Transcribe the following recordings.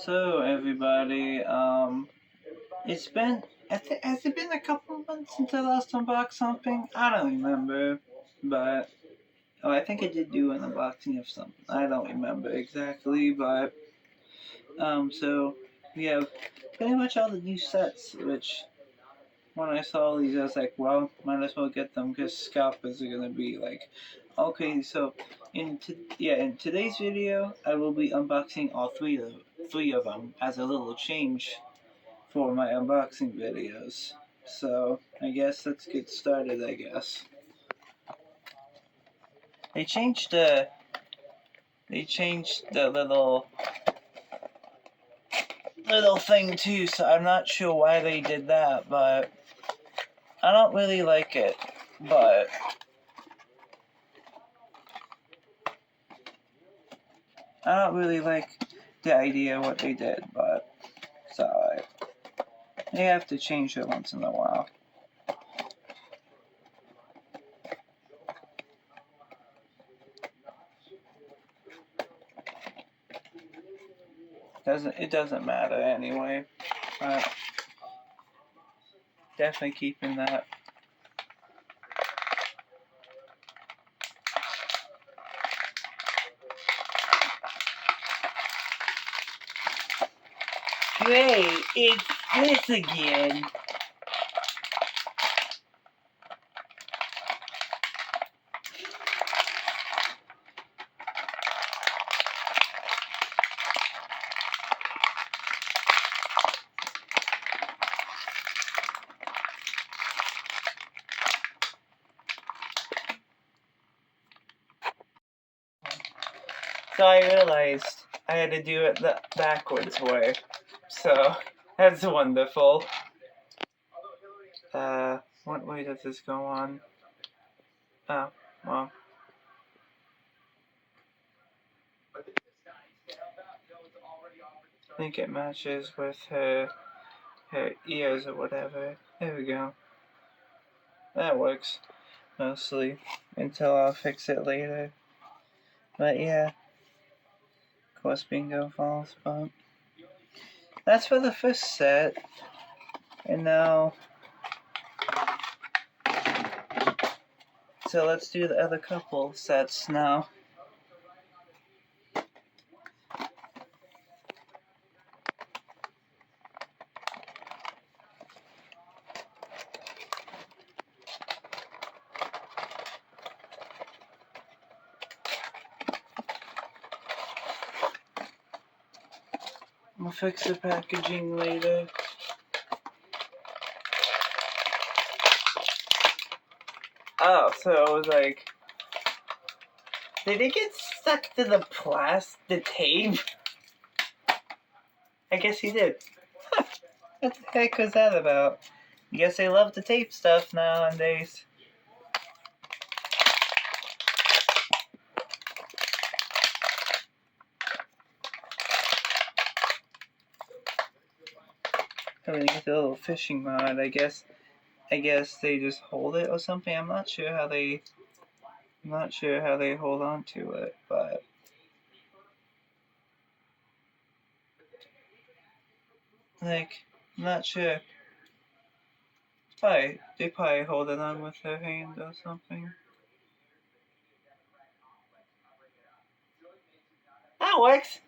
So everybody, it's been, has it been a couple of months since I last unboxed something? I don't remember, but, oh, I think I did do an unboxing of something. I don't remember exactly, but, so, we have pretty much all the new sets, which, when I saw these, I was like, well, might as well get them, because scalpers are gonna be like, okay, so, in today's video, I will be unboxing all three of them as a little change for my unboxing videos. So I guess let's get started. I guess they changed the little thing too. So I'm not sure why they did that, but I don't really like it. But I don't really like the idea of what they did. But it's alright. They have to change it once in a while. It doesn't matter anyway. But definitely keeping that. Great, it's this again. So I realized I had to do it the backwards way. So that's wonderful. What way does this go on? Oh, well. I think it matches with her ears or whatever. There we go. That works mostly until I'll fix it later. But yeah. Of course, bingo falls, but that's for the first set. And now, so let's do the other couple sets now. I'll fix the packaging later. Oh, so it was like, did it get stuck to the tape? I guess he did. What the heck was that about? I guess they love to tape stuff nowadays. I mean, it's a little fishing rod, I guess they just hold it or something. I'm not sure how they hold on to it, but like, I'm not sure. They probably hold it on with their hand or something. That works.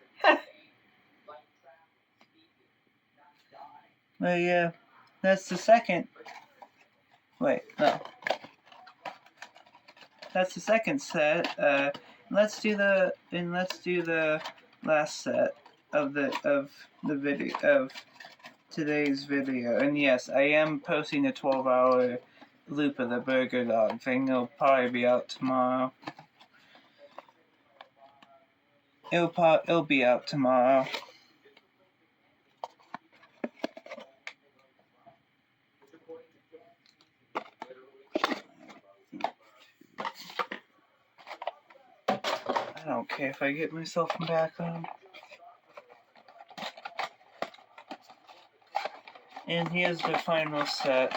But yeah, that's the second. Wait, no. That's the second set. Let's do the last set of the video of today's video. And yes, I am posting a 12-hour loop of the burger dog thing. It'll probably be out tomorrow. It'll be out tomorrow. I don't care if I get myself back on. And here's the final set.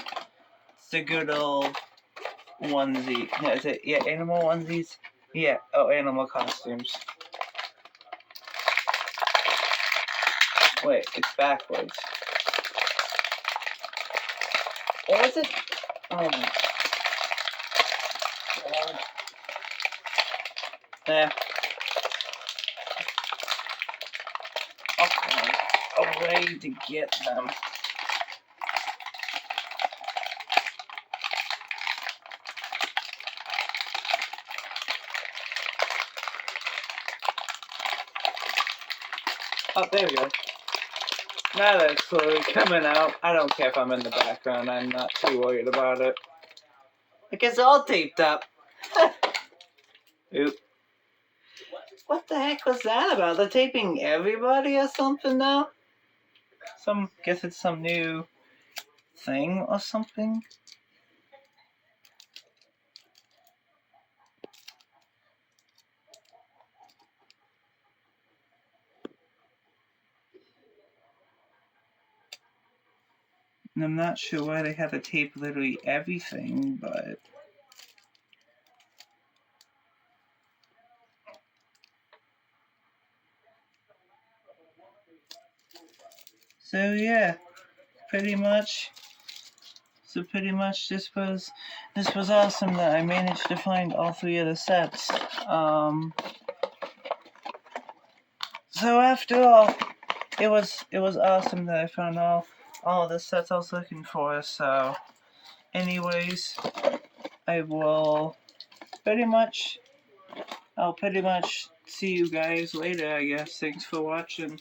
It's the good old onesie. No, is it? Yeah, animal onesies? Yeah, oh, animal costumes. Wait, it's backwards. Or is it? Oh my god. There. Okay. A way to get them. Oh, there we go. Now that it's slowly coming out, I don't care if I'm in the background, I'm not too worried about it. It gets all taped up. Oop. What the heck was that about? They're taping everybody or something now? Guess it's some new thing or something? And I'm not sure why they had to tape literally everything, but... So yeah, pretty much this was awesome that I managed to find all 3 of the sets. So after all, it was awesome that I found all the sets I was looking for. So anyways, I'll pretty much see you guys later, I guess. Thanks for watching.